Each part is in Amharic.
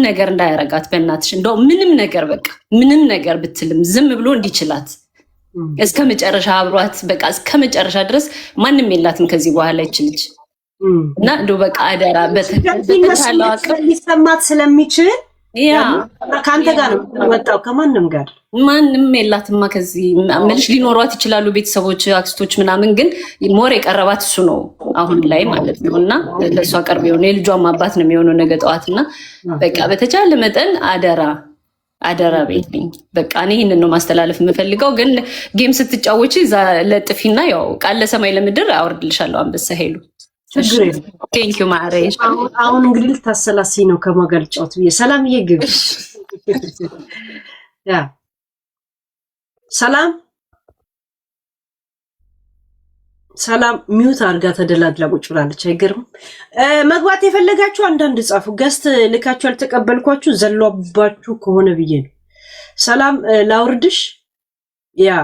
ነገር እንዳያረጋት በእናትሽ እንደው ምንም ነገር በቃ ምንም ነገር ብትልም ዝም ብሎ እንዲችላት እስከ መጨረሻ አብሯት በቃ እስከ መጨረሻ ድረስ ማንም የላትም ከዚህ በኋላ ይችልች እና እንደው በቃ አደራ በተቻለው አቅም ሊሰማት ስለሚችል ካንተ ጋር ነው ወጣው ከማንም ጋር ማንም የላትማ ከዚህ ምንሽ ሊኖሯት ይችላሉ ቤተሰቦች አክስቶች ምናምን ግን ሞር የቀረባት እሱ ነው አሁን ላይ ማለት ነውና ለሷ ቀርብ የሆነ የልጇም አባት ነው የሚሆነው ነገ ጠዋትና በቃ በተቻለ መጠን አደራ ቤትኝ በቃ እኔ ይሄንን ነው ማስተላለፍ የምፈልገው ግን ጌም ስትጫወቺ ለጥፊና ያው ቃል ለሰማይ ለምድር አወርድልሻለሁ አንበሳ ሄሉ ቴንክ ዩ ማሬሽ አሁን እንግዲህ ልታሰላሲ ነው ከማገልጫውት ሰላም ይግብ ያ ሰላም ሚውት አርጋ ተደላድላ ቁጭ ብላለች አይገርም መግባት የፈለጋችሁ አንዳንድ ጻፉ ገስት ልካችሁ አልተቀበልኳችሁ ዘሏባችሁ ከሆነ ብዬ ነው ሰላም ላውርድሽ ያ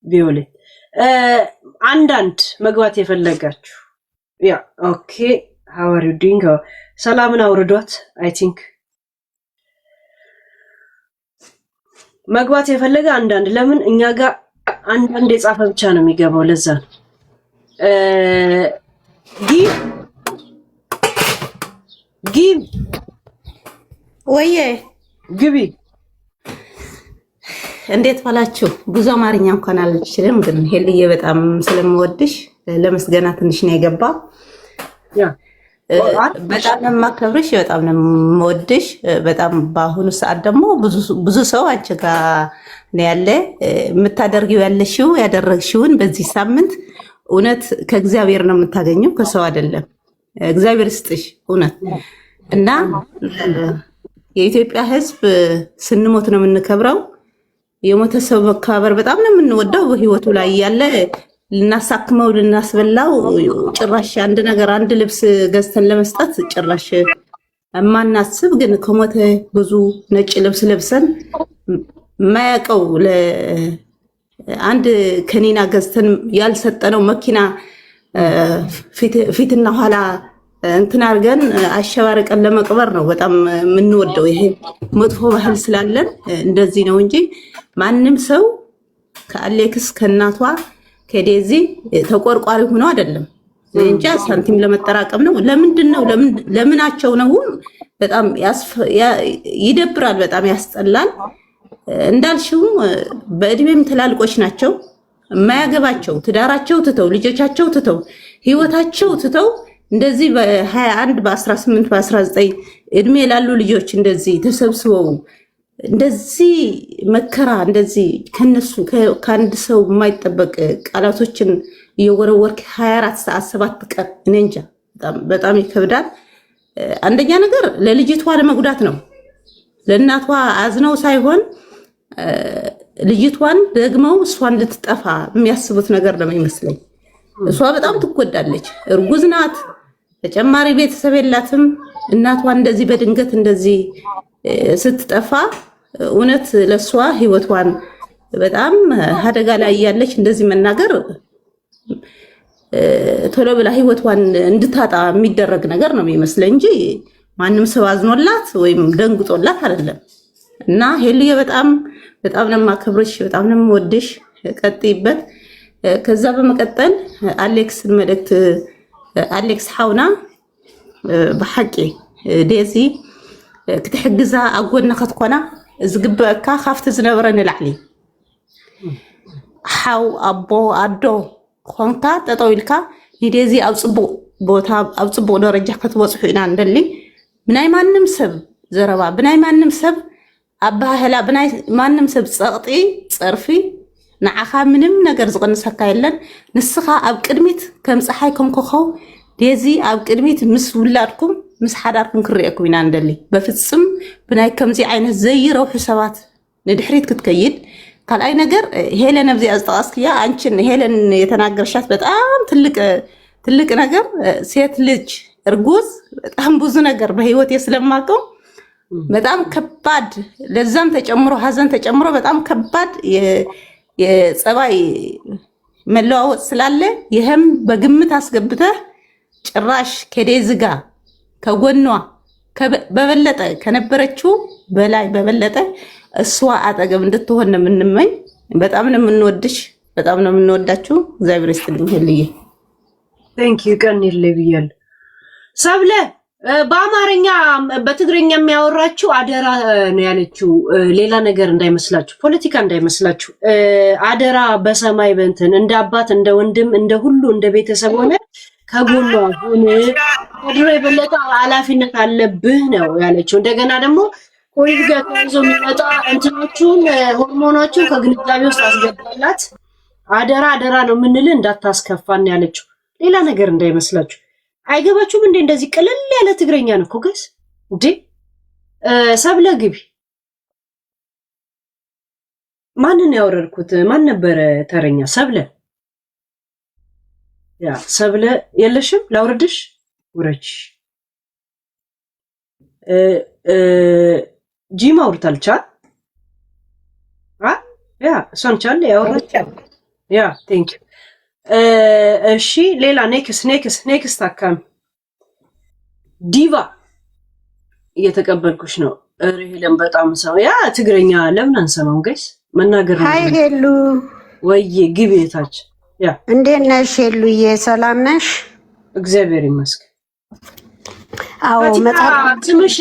ቪዮሌት አንዳንድ መግባት የፈለጋችሁ ያ ኦኬ how are you doing ሰላምን አውርዷት I think መግባት የፈለገ አንዳንድ ለምን እኛ ጋር አንዳንድ የጻፈ ብቻ ነው የሚገባው ለዛ ነው ጊቭ ወዬ ግቢ እንዴት ዋላችሁ ብዙ አማርኛ እንኳን አልችልም ግን ሄልዬ በጣም ስለምወድሽ ለመስገና ትንሽ ነው የገባ ያ በጣም ነው የማከብርሽ በጣም ነው የምወድሽ በጣም በአሁኑ ሰዓት ደግሞ ብዙ ሰው አንቺ ጋር ነው ያለ የምታደርጊው ያለሽው ያደረግሽውን በዚህ ሳምንት እውነት ከእግዚአብሔር ነው የምታገኘው ከሰው አይደለም እግዚአብሔር ይስጥሽ እውነት እና የኢትዮጵያ ሕዝብ ስንሞት ነው የምንከብረው የሞተ ሰው መከባበር በጣም ነው የምንወደው በህይወቱ ላይ ያለ ልናሳክመው ልናስበላው ጭራሽ አንድ ነገር አንድ ልብስ ገዝተን ለመስጠት ጭራሽ ማናስብ ግን ከሞተ ብዙ ነጭ ልብስ ለብሰን ማያቀው አንድ ከኒና ገዝተን ያልሰጠነው መኪና ፊትና ኋላ እንትን አርገን አሸባርቀን ለመቅበር ነው በጣም የምንወደው ይሄ መጥፎ ባህል ስላለን እንደዚህ ነው እንጂ ማንም ሰው ከአሌክስ ከናቷ ከዴዚ ተቆርቋሪ ሆኖ አይደለም እንጂ ሳንቲም ለመጠራቀም ነው ለምንድነው ለምናቸው ነው በጣም ይደብራል በጣም ያስጠላል እንዳልሽው በእድሜም ተላልቆች ናቸው የማያገባቸው ትዳራቸው ትተው ልጆቻቸው ትተው ህይወታቸው ትተው እንደዚህ በ21 በ18 በ19 እድሜ ላሉ ልጆች እንደዚህ ተሰብስበው እንደዚህ መከራ እንደዚህ ከነሱ ከአንድ ሰው የማይጠበቅ ቃላቶችን እየወረወርክ 24 ሰዓት 7 ቀን እኔ እንጃ በጣም ይከብዳል አንደኛ ነገር ለልጅቷ ለመጉዳት ነው ለእናቷ አዝነው ሳይሆን ልጅቷን ደግመው እሷን ልትጠፋ የሚያስቡት ነገር ነው የሚመስለኝ እሷ በጣም ትጎዳለች እርጉዝ ናት ተጨማሪ ቤተሰብ የላትም እናቷን እንደዚህ በድንገት እንደዚህ ስትጠፋ እውነት ለሷ ህይወቷን በጣም አደጋ ላይ ያለች እንደዚህ መናገር ቶሎ ብላ ህይወቷን እንድታጣ የሚደረግ ነገር ነው የሚመስለኝ እንጂ ማንም ሰው አዝኖላት ወይም ደንግጦላት አይደለም እና ሄልዬ በጣም ነው የማከብርሽ በጣም ነው የምወድሽ ቀጥይበት ከዛ በመቀጠል አሌክስን መልእክት አሌክስ ሓውና በሐቂ ዴዚ ክትሕግዛ አጎና ክትኮና ዝግበአካ ካፍቲ ዝነበረ ንላዕሊ ሓው አቦ አዶ ኮንካ ጠጠው ኢልካ ንዴዚ ኣብ ፅቡቅ ቦታ ኣብ ፅቡቅ ደረጃ ክትበፅሑ ኢና እንደሊ ብናይ ማንም ሰብ ዘረባ ብናይ ማንም ሰብ ኣባህላ ብናይ ማንም ሰብ ፀቕጢ ፀርፊ ንዓኻ ምንም ነገር ዝቕንሰካ የለን ንስኻ ኣብ ቅድሚት ከም ፀሓይ ከም ኮኸው ዴዚ ኣብ ቅድሚት ምስ ውላድኩም ምስ ሓዳርኩም ክርኤኩም ኢና እንደሊ በፍፅም ብናይ ከምዚ ዓይነት ዘይረውሑ ሰባት ንድሕሪት ክትከይድ ካልኣይ ነገር ሄለን ኣብዚኣ ዝጠቐስክያ አንቺን ሄለን የተናገርሻት በጣም ትልቅ ነገር ሴት ልጅ እርጉዝ በጣም ብዙ ነገር በህይወት ስለማቀው በጣም ከባድ ለዛም ተጨምሮ ሀዘን ተጨምሮ በጣም ከባድ የጸባይ መለዋወጥ ስላለ ይሄም በግምት አስገብተህ ጭራሽ ከዴዚ ጋር ከጎኗ በበለጠ ከነበረችው በላይ በበለጠ እሷ አጠገብ እንድትሆን ነው የምንመኝ። በጣም ነው የምንወድሽ፣ በጣም ነው የምንወዳችሁ። እግዚአብሔር ይስጥልኝ። ሄልዬ ቴንክ ዩ ቀን ይለብያል። ሰብለ በአማርኛ በትግርኛ የሚያወራችሁ አደራ ነው ያለችው። ሌላ ነገር እንዳይመስላችሁ፣ ፖለቲካ እንዳይመስላችሁ። አደራ በሰማይ በእንትን እንደ አባት እንደ ወንድም እንደ ሁሉ እንደ ቤተሰብ ሆነ ከጎኗ ሁን። ከድሮ የበለጠ ኃላፊነት አለብህ ነው ያለችው። እንደገና ደግሞ ኮቪድ ጋር ተያይዞ የሚመጣ እንትኖቹን ሆርሞኖቹን ከግንዛቤ ውስጥ አስገባላት። አደራ አደራ ነው የምንል እንዳታስከፋን ያለችው። ሌላ ነገር እንዳይመስላችሁ። አይገባችሁም እንዴ? እንደዚህ ቅልል ያለ ትግረኛ ነው እኮ ጋይስ። እንዴ ሰብለ ግቢ። ማንን ያወረድኩት? ማን ነበረ ተረኛ? ሰብለ ያ ሰብለ የለሽም? ላውርድሽ? ውረች። ጂማ አውርታልቻ ያ እሷን ቻለ ያወራች ያ ቴንክ ዩ። እሺ ሌላ ኔክስት አካም ዲቫ እየተቀበልኩሽ ነው። ሄለን በጣም ሰው ያ ትግረኛ ለምን አንሰማም ጋይስ? መናገር ነው። ሃይ ሄሉ ወይ ግቢ የታች ያ እንዴት ነሽ ሄሉዬ? ሰላም ነሽ? እግዚአብሔር ይመስገን። አዎ መጽሐፍ ስምሽ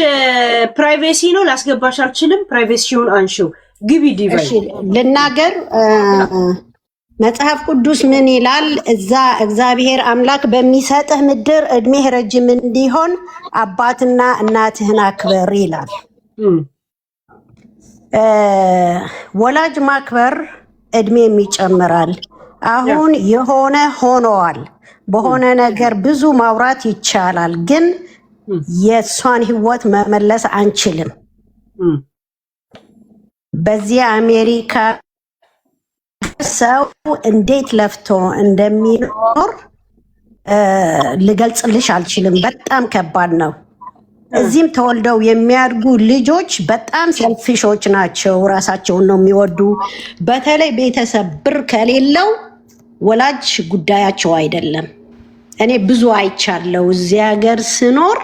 ፕራይቬሲ ነው፣ ላስገባሽ አልችልም። ፕራይቬሲውን አንሺው። ግቢ ዲቫ ልናገር። መጽሐፍ ቅዱስ ምን ይላል? እዛ እግዚአብሔር አምላክ በሚሰጥህ ምድር እድሜህ ረጅም እንዲሆን አባትና እናትህን አክብር ይላል። ወላጅ ማክበር እድሜም ይጨምራል። አሁን የሆነ ሆነዋል። በሆነ ነገር ብዙ ማውራት ይቻላል፣ ግን የእሷን ህይወት መመለስ አንችልም። በዚህ አሜሪካ ሰው እንዴት ለፍቶ እንደሚኖር ልገልጽልሽ አልችልም። በጣም ከባድ ነው። እዚህም ተወልደው የሚያድጉ ልጆች በጣም ሰልፊሾች ናቸው። ራሳቸውን ነው የሚወዱ። በተለይ ቤተሰብ ብር ከሌለው ወላጅ ጉዳያቸው አይደለም። እኔ ብዙ አይቻለው እዚህ ሀገር ስኖር።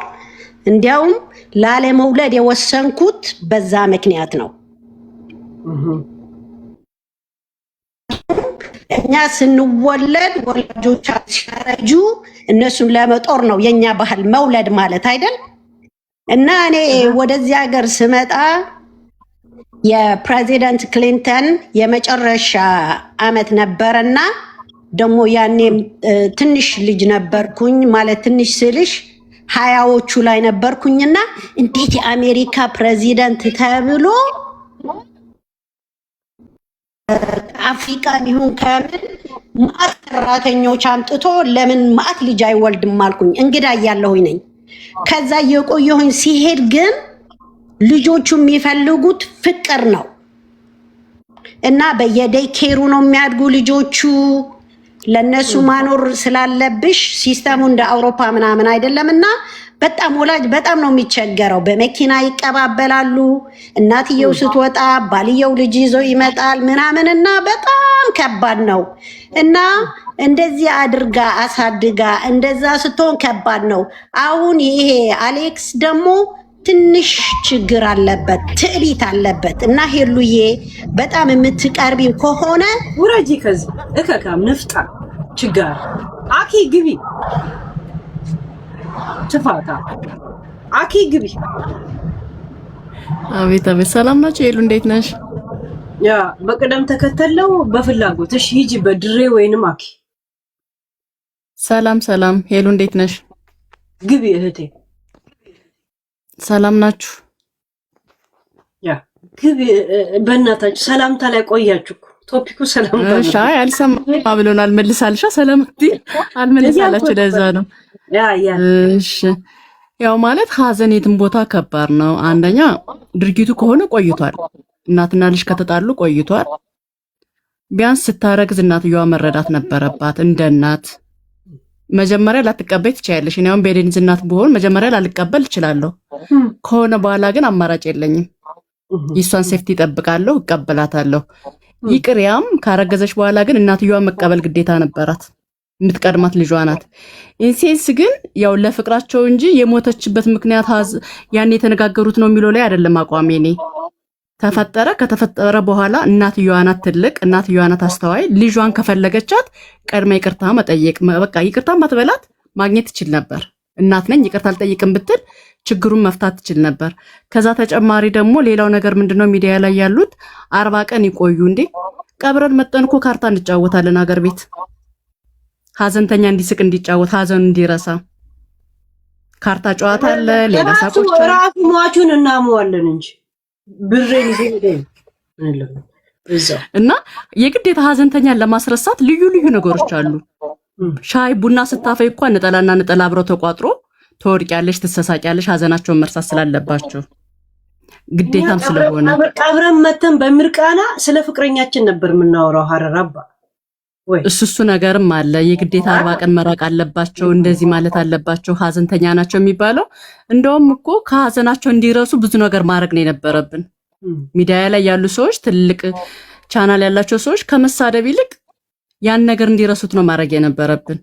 እንዲያውም ላለመውለድ የወሰንኩት በዛ ምክንያት ነው። እኛ ስንወለድ ወላጆቻችን ሲያረጁ እነሱን ለመጦር ነው የኛ ባህል መውለድ ማለት አይደል? እና እኔ ወደዚህ ሀገር ስመጣ የፕሬዚደንት ክሊንተን የመጨረሻ አመት ነበረና ደግሞ ያኔም ትንሽ ልጅ ነበርኩኝ። ማለት ትንሽ ስልሽ ሀያዎቹ ላይ ነበርኩኝና እንዴት የአሜሪካ ፕሬዚደንት ተብሎ አፍሪካ ይሁን ከምን ማት ሰራተኞች አምጥቶ ለምን ማት ልጅ አይወልድም አልኩኝ። እንግዳ እያለሁኝ ነኝ። ከዛ የቆየሁኝ ሲሄድ ግን ልጆቹ የሚፈልጉት ፍቅር ነው እና በየዴይ ኬሩ ነው የሚያድጉ ልጆቹ። ለነሱ ማኖር ስላለብሽ ሲስተሙ እንደ አውሮፓ ምናምን አይደለም እና በጣም ወላጅ በጣም ነው የሚቸገረው። በመኪና ይቀባበላሉ። እናትየው ስትወጣ ባልየው ልጅ ይዞ ይመጣል ምናምን እና በጣም ከባድ ነው እና እንደዚህ አድርጋ አሳድጋ እንደዛ ስትሆን ከባድ ነው። አሁን ይሄ አሌክስ ደግሞ ትንሽ ችግር አለበት፣ ትዕቢት አለበት እና ሄሉዬ በጣም የምትቀርቢው ከሆነ ውረጂ ከዚህ እከካም ንፍጣ ችጋር አኪ ግቢ ትፋታ አኪ ግቢ። አቤት አቤት፣ ሰላም ናቸው ሄሉ፣ እንዴት ነሽ? ያ በቅደም ተከተለው በፍላጎትሽ ሂጂ፣ በድሬ ወይንም አኪ። ሰላም ሰላም ሄሉ፣ እንዴት ነሽ? ግቢ እህቴ። ሰላም ናችሁ? ያ ግቢ። በእናታችሁ ሰላምታ ላይ ቆያችሁ። ቶፒኩ ሰላምታ ነው። እሺ፣ አልሰማ ብሎናል። መልሳልሻ ሰላም አልመልሳላችሁ፣ ለዛ ነው። ያ እሺ፣ ያው ማለት ሀዘን የትም ቦታ ከባድ ነው። አንደኛ ድርጊቱ ከሆነ ቆይቷል። እናትና ልጅ ከተጣሉ ቆይቷል። ቢያንስ ስታረግዝ እናትየዋ መረዳት ነበረባት። እንደ እናት መጀመሪያ ላትቀበል ትችያለሽ። እኔ አሁን በዴኒዝ እናት ብሆን መጀመሪያ ላልቀበል እችላለሁ። ከሆነ በኋላ ግን አማራጭ የለኝም። የሷን ሴፍቲ እጠብቃለሁ፣ እቀበላታለሁ። ይቅር ያም ካረገዘች በኋላ ግን እናትየዋ መቀበል ግዴታ ነበራት። የምትቀድማት ልጇ ናት። ኢንሴንስ ግን ያው ለፍቅራቸው እንጂ የሞተችበት ምክንያት ያን የተነጋገሩት ነው የሚለው ላይ አይደለም አቋሜ። እኔ ከተፈጠረ በኋላ እናትየዋ ናት ትልቅ፣ እናትየዋ ናት አስተዋይ። ልጇን ከፈለገቻት ቀድማ ይቅርታ መጠየቅ፣ በቃ ይቅርታ ማትበላት ማግኘት ትችል ነበር። እናት ነኝ ይቅርታ አልጠይቅም ብትል ችግሩን መፍታት ትችል ነበር። ከዛ ተጨማሪ ደግሞ ሌላው ነገር ምንድነው ሚዲያ ላይ ያሉት 40 ቀን ይቆዩ እንዴ? ቀብረን መጠን እኮ ካርታ እንጫወታለን አገር ቤት። ሀዘንተኛ እንዲስቅ እንዲጫወት ሀዘኑ እንዲረሳ ካርታ ጨዋታ አለ። ሌላ ሳቆች ራሱ ሟቹን እናመዋለን እንጂ ብሬን ይዘን እና የግዴታ ሀዘንተኛን ለማስረሳት ልዩ ልዩ ነገሮች አሉ። ሻይ ቡና ስታፈይ እንኳን ነጠላና ነጠላ አብረው ተቋጥሮ ተወርቂያለሽ፣ ትሰሳቂያለሽ። ሀዘናቸውን መርሳት ስላለባቸው ግዴታም ስለሆነ ቀብረን መተን በምርቃና ስለ ፍቅረኛችን ነበር የምናወራው። ሀረራባ ወይ እሱ ነገርም አለ። የግዴታ 40 ቀን መራቅ አለባቸው፣ እንደዚህ ማለት አለባቸው፣ ሀዘንተኛ ናቸው የሚባለው። እንደውም እኮ ከሀዘናቸው እንዲረሱ ብዙ ነገር ማድረግ ነው የነበረብን። ሚዲያ ላይ ያሉ ሰዎች፣ ትልቅ ቻናል ያላቸው ሰዎች ከመሳደብ ይልቅ ያን ነገር እንዲረሱት ነው ማድረግ የነበረብን።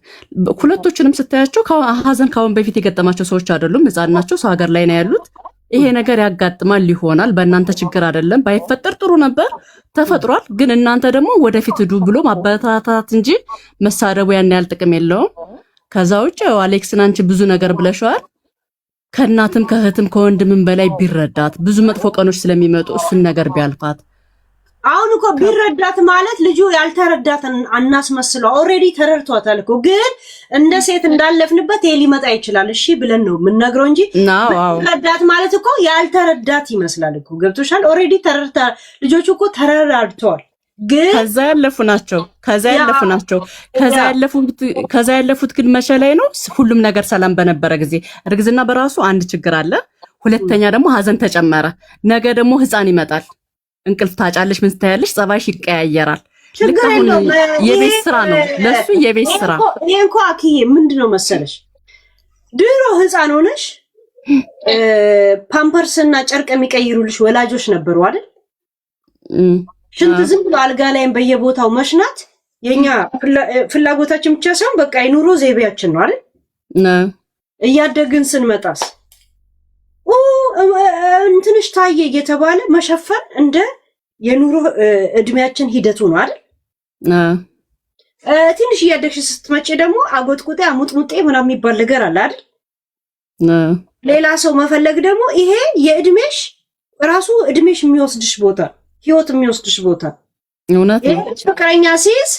ሁለቶችንም ስታያቸው ሀዘን ካሁን በፊት የገጠማቸው ሰዎች አይደሉም፣ ህፃን ናቸው፣ ሰው ሀገር ላይ ነው ያሉት። ይሄ ነገር ያጋጥማል ይሆናል፣ በእናንተ ችግር አይደለም። ባይፈጠር ጥሩ ነበር፣ ተፈጥሯል። ግን እናንተ ደግሞ ወደፊት ሂዱ ብሎ ማበረታታት እንጂ መሳደቡ ያን ያህል ጥቅም የለውም። ከዛ ውጭ አሌክስን አንቺ ብዙ ነገር ብለሽዋል። ከእናትም ከእህትም ከወንድምም በላይ ቢረዳት፣ ብዙ መጥፎ ቀኖች ስለሚመጡ እሱን ነገር ቢያልፋት። አሁን እኮ ቢረዳት ማለት ልጁ ያልተረዳትን አናስመስለው። ኦልሬዲ ተረድቷታል እኮ። ግን እንደ ሴት እንዳለፍንበት ይሄ ሊመጣ ይችላል እሺ ብለን ነው የምንነግረው እንጂ ቢረዳት ማለት እኮ ያልተረዳት ይመስላል እኮ። ገብቶሻል? ኦልሬዲ ተረድታ ልጆቹ እኮ ተረዳድተዋል። ግን ከዛ ያለፉት ግን መቼ ላይ ነው? ሁሉም ነገር ሰላም በነበረ ጊዜ። እርግዝና በራሱ አንድ ችግር አለ። ሁለተኛ ደግሞ ሀዘን ተጨመረ። ነገ ደግሞ ህፃን ይመጣል። እንቅልፍ ታጫለሽ፣ ምን ትታያለሽ፣ ጸባይሽ ይቀያየራል። ልክ አሁን የቤት ስራ ነው ለሱ የቤት ስራ። ይሄ እንኳን አክዬ ምንድነው መሰለሽ፣ ድሮ ህፃን ሆነሽ ፓምፐርስና ጨርቅ የሚቀይሩልሽ ወላጆች ነበሩ አይደል? ሽንት ዝም ብሎ አልጋ ላይም በየቦታው መሽናት የኛ ፍላጎታችን ብቻ ሳይሆን በቃ የኑሮ ዘይቤያችን ነው አይደል? እያደግን ስንመጣስ እንትንሽ ታየ እየተባለ መሸፈን እንደ የኑሮ እድሜያችን ሂደቱ ነው አይደል? ትንሽ እያደግሽ ስትመጪ ደግሞ አጎጥቁጤ አሙጥሙጤ ምናምን የሚባል ነገር አለ አይደል? ሌላ ሰው መፈለግ ደግሞ ይሄ የእድሜሽ ራሱ እድሜሽ የሚወስድሽ ቦታ፣ ህይወት የሚወስድሽ ቦታ። እውነት ነው። ፍቅረኛ ሲይዝ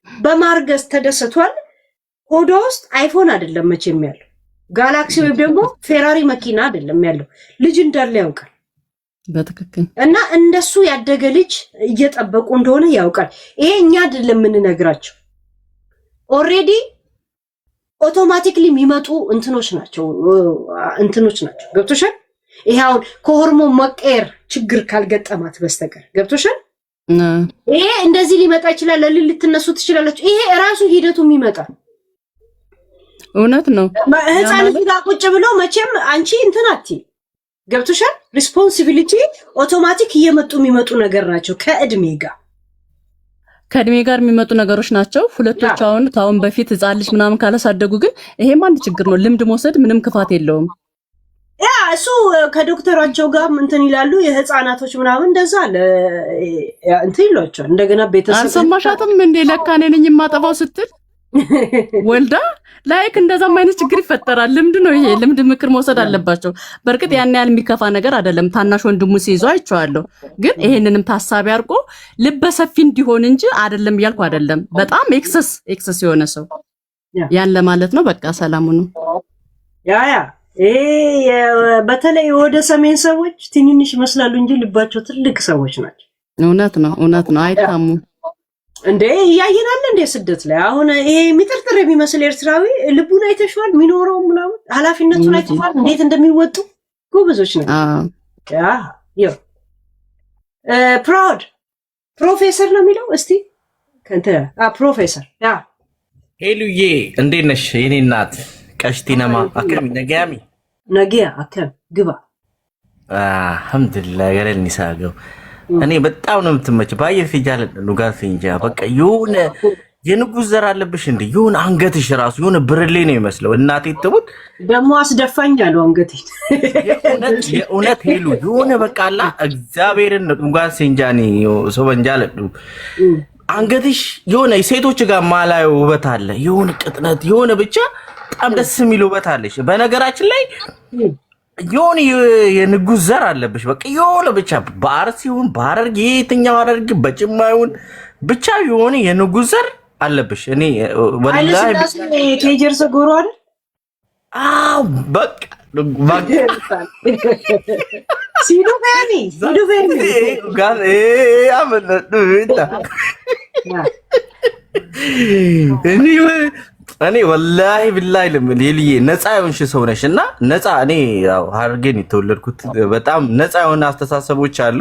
በማርገዝ ተደሰቷል። ሆዷ ውስጥ አይፎን አይደለም መቼም ያለው ጋላክሲ ወይም ደግሞ ፌራሪ መኪና አይደለም ያለው፣ ልጅ እንዳለ ያውቃል። በትክክል እና እንደሱ ያደገ ልጅ እየጠበቁ እንደሆነ ያውቃል። ይሄ እኛ አይደለም የምንነግራቸው፣ ኦልሬዲ ኦቶማቲክሊ የሚመጡ እንትኖች ናቸው። ገብቶሻል? ይሄ አሁን ከሆርሞን መቀየር ችግር ካልገጠማት በስተቀር ገብቶሻል? ይሄ እንደዚህ ሊመጣ ይችላል። ለሊት ልትነሱ ትችላላችሁ። ይሄ ራሱ ሂደቱ የሚመጣ እውነት ነው። ህፃን ልጅ ጋር ቁጭ ብሎ መቼም አንቺ እንትን አትይ። ገብቶሻል? ሪስፖንሲቢሊቲ ኦቶማቲክ እየመጡ የሚመጡ ነገር ናቸው። ከእድሜ ጋር የሚመጡ ነገሮች ናቸው። ሁለቶች አሁን ካሁን በፊት ህፃን ልጅ ምናምን ካላሳደጉ ግን ይሄም አንድ ችግር ነው። ልምድ መውሰድ ምንም ክፋት የለውም። ያ እሱ ከዶክተራቸው ጋር እንትን ይላሉ። የህፃናቶች ምናምን እንደዛ አለ እንትን ይሏቸዋል። እንደገና ቤተሰብ አልሰማሻትም እንዴ? ለካ እኔ ነኝ የማጠፋው ስትል ወልዳ ላይክ እንደዛም አይነት ችግር ይፈጠራል። ልምድ ነው ይሄ። ልምድ ምክር መውሰድ አለባቸው። በእርግጥ ያን ያህል የሚከፋ ነገር አይደለም። ታናሽ ወንድሙ ሲይዘው አይቼዋለሁ። ግን ይሄንንም ታሳቢ አድርጎ ልበሰፊ እንዲሆን እንጂ አይደለም እያልኩ አይደለም። በጣም ኤክሰስ የሆነ ሰው ያን ለማለት ነው። በቃ ሰላሙ ነው። ያ በተለይ ወደ ሰሜን ሰዎች ትንንሽ ይመስላሉ እንጂ ልባቸው ትልቅ ሰዎች ናቸው። እውነት ነው። አይታሙ እንዴ እያየናል እንዴ ስደት ላይ አሁን ይሄ የሚጥርጥር የሚመስል ኤርትራዊ ልቡን አይተሽዋል? የሚኖረው ምናምን ኃላፊነቱን አይተሽዋል? እንዴት እንደሚወጡ ጎበዞች ነው። ፕራውድ ፕሮፌሰር ነው የሚለው። እስቲ ከንተ ፕሮፌሰር ሄሉዬ እንዴት ነሽ የኔ እናት? ቀሽቲነማ አከም ነጊያ አከም ግባ አልሐምዱሊላህ ገለልኒ ሳገው እኔ በጣም ነው የምትመች። ባየ ፊጃል ኑጋር ፊንጃ በቃ የሆነ የንጉስ ዘር አለብሽ እንዴ? የሆነ አንገትሽ ራሱ የሆነ ብርሌ ነው ይመስለው። እናቴ ትሙት ደግሞ አስደፋኝ አለው አንገቴ። የእውነት ሄሉ የሆነ በቃላ እግዚአብሔርን እንኳን ሲንጃኒ ሶበንጃለ አንገትሽ የሆነ ሴቶች ጋር ማላየው ውበት አለ። የሆነ ቅጥነት የሆነ ብቻ በጣም ደስ የሚል ውበት አለሽ። በነገራችን ላይ የሆነ የንጉስ ዘር አለብሽ። በቃ የሆነ ብቻ በአርሲውን በሐረርጌ የትኛው ሐረርጌ በጭማዩን ብቻ የሆነ የንጉስ ዘር አለብሽ። እኔ ወላሂ ቴጀር ሰጎሮ አይደል? አዎ በቃ ሲዱ በኒ ጋር እኔ ወላሂ ቢላሂ ሌሊዬ ነፃ የሆንሽ ሰው ነሽ እና ነፃ እኔ ያው ሐረርጌን የተወለድኩት በጣም ነፃ የሆነ አስተሳሰቦች አሉ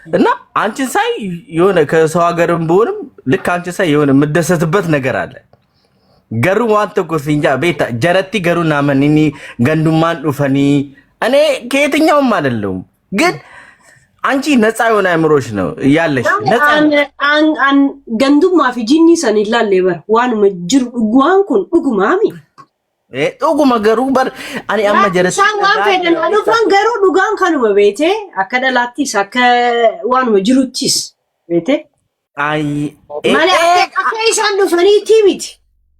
እና አንቺን ሳይ የሆነ ከሰው ሀገርም ብሆንም ልክ አንቺን ሳይ የሆነ የምደሰትበት ነገር አለ። ገሩ ዋንተ ኮሲንጃ ቤታ ጀረቲ ገሩ ናመንኒ ገንዱማን ዱፈኒ እኔ ከየትኛውም አይደለም ግን አንቺ ነፃ የሆነ አእምሮሽ ነው ያለሽ። ነፃ ገንዱማ ፊጂኒ ሰኒላ ሌበር ዋን መጅር ጓንኩን ዱጉማሚ ዱጉማ ገሩ በር አኒ አማ ጀረቲ ሳንዋን ፈደን አሉፋን ገሩ ዱጋን ካኑመ ቤቴ አከደላቲስ አከ ዋን መጅሩቲስ ቤቴ አይ ማለ አከይሳን ዱፈኒ ቲቪት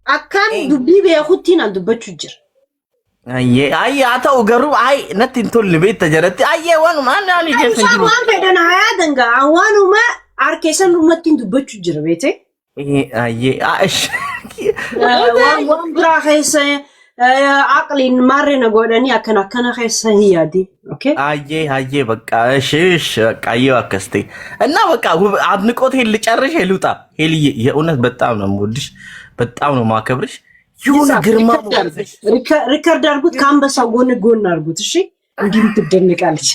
አካን ዱቢ በያሁቲን አንዱበቹ ጅር አይ አታው ገሩ አይ ነቲን ቶል ቤት ተጀረቲ አይ ዋኑ ማን አሊ ጀፈንጂ ሳንዋን ፈደን አያ ደንጋ አዋኑማ አርኬሰን ሩመቲን ዱበቹ ጅር ቤቴ አይ አሽ ዋን ብራ ኸይሰ አቅሊን ማሬ ነገወደኒ አከናከና ኸይሰ ያዲ ኦኬ አየ በቃ እሺ በቃ ይው አከስቴ እና በቃ አድንቆቴን ልጨርሽ ልውጣ። ሄልዬ የእውነት በጣም ነው የምወድሽ፣ በጣም ነው ማከብርሽ። የሆነ ግርማ ሞገስሽ ሪከርድ አድርጉት፣ ከአንበሳው ጎን አድርጉት። እሺ እንዲህ ትደነቃለች።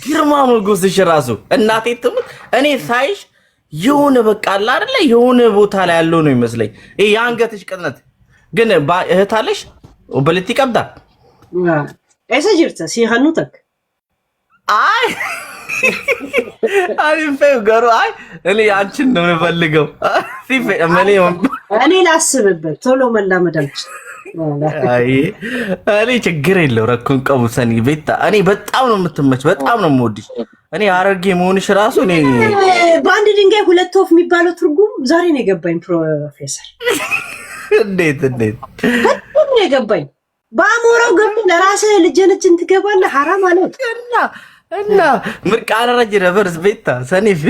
ግርማ ሞገስሽ ራሱ እናቴ ትሙት እኔ ሳይሽ የሆነ በቃ አለ አይደለ የሆነ ቦታ ላይ ያለው ነው ይመስለኝ። ይሄ የአንገትሽ ቅጥነት ግን እህት አለሽ ወበለቲ ቀብዳ አይሰ ጅርተ ሲኸኑተክ አይ አሪፈው ገሩ አይ እኔ አንቺን ነው የምፈልገው። ሲፈ እኔ ላስብበት ቶሎ መላመዳች አይ እኔ ችግር የለው ረኩን ቀቡሰኒ ቤታ እኔ በጣም ነው የምትመች፣ በጣም ነው የምወድሽ። እኔ ሐረርጌ መሆንሽ ራሱ እኔ በአንድ ድንጋይ ሁለት ወፍ የሚባለው ትርጉም ዛሬ ነው የገባኝ ፕሮፌሰር። እንዴት በጣም ነው የገባኝ። በአሞራው ገብ ለራስህ ልጅነችን ትገባለህ ሐራም አለው እና ምርቃና ረጅ ረቨርስ ቤታ ሰኒፍ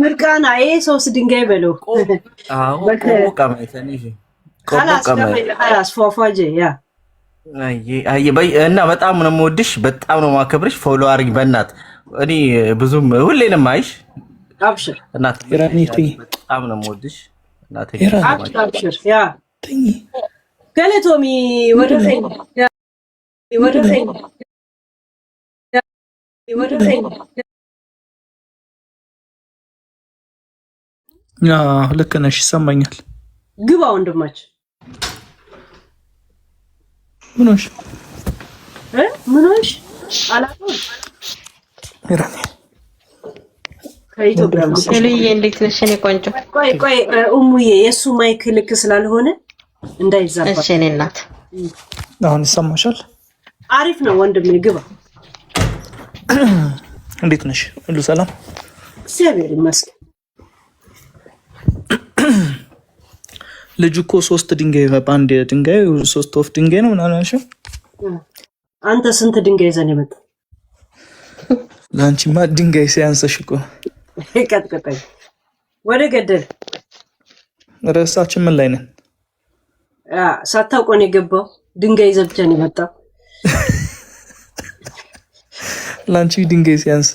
ምርቃና ይሄ ሶስት ድንጋይ በለው ቆቆቃ ሰኒፍ خلاص ፏፏጄ ያ አይ እና በጣም ነው የምወድሽ፣ በጣም ነው ማከብርሽ። ፎሎ አድርጊ በእናት እኔ ብዙም ሁሌንም አይሽ አብሽር እናት በጣም ነው የምወድሽ እናቴ አብሽር ያ ገለቶሚ ወደኸኝ ልክ ነሽ፣ ይሰማኛል። ግባ ወንድማች ምኖሽ አላቆም ከኢትዮጵያ ሄሉዬ እንዴት ነሽ? እኔ ቆንጆ ቆይ እሙዬ የእሱ ማይክ ልክ ስላልሆነ እንዳይዛባ። እሺ እኔ እናት አሁን ይሰማሻል? አሪፍ ነው ወንድሜ ግባ። እንዴት ነሽ? ሁሉ ሰላም? እግዚአብሔር ይመስገን። ልጅ እኮ 3 ድንጋይ በአንድ ድንጋይ 3 ወፍ ድንጋይ ነው ምናምን አልሽው። አንተ ስንት ድንጋይ ይዘን የመጣ? ላንቺማ ድንጋይ ሲያንስሽ እኮ ቀጥቀጠኝ ወደ ገደል። ርዕሳችን ምን ላይ ነን? ሳታውቀው ነው የገባው። ድንጋይ ይዘህ ብቻ ነው የመጣው። ላንቺ ድንጋይ ሲያንስ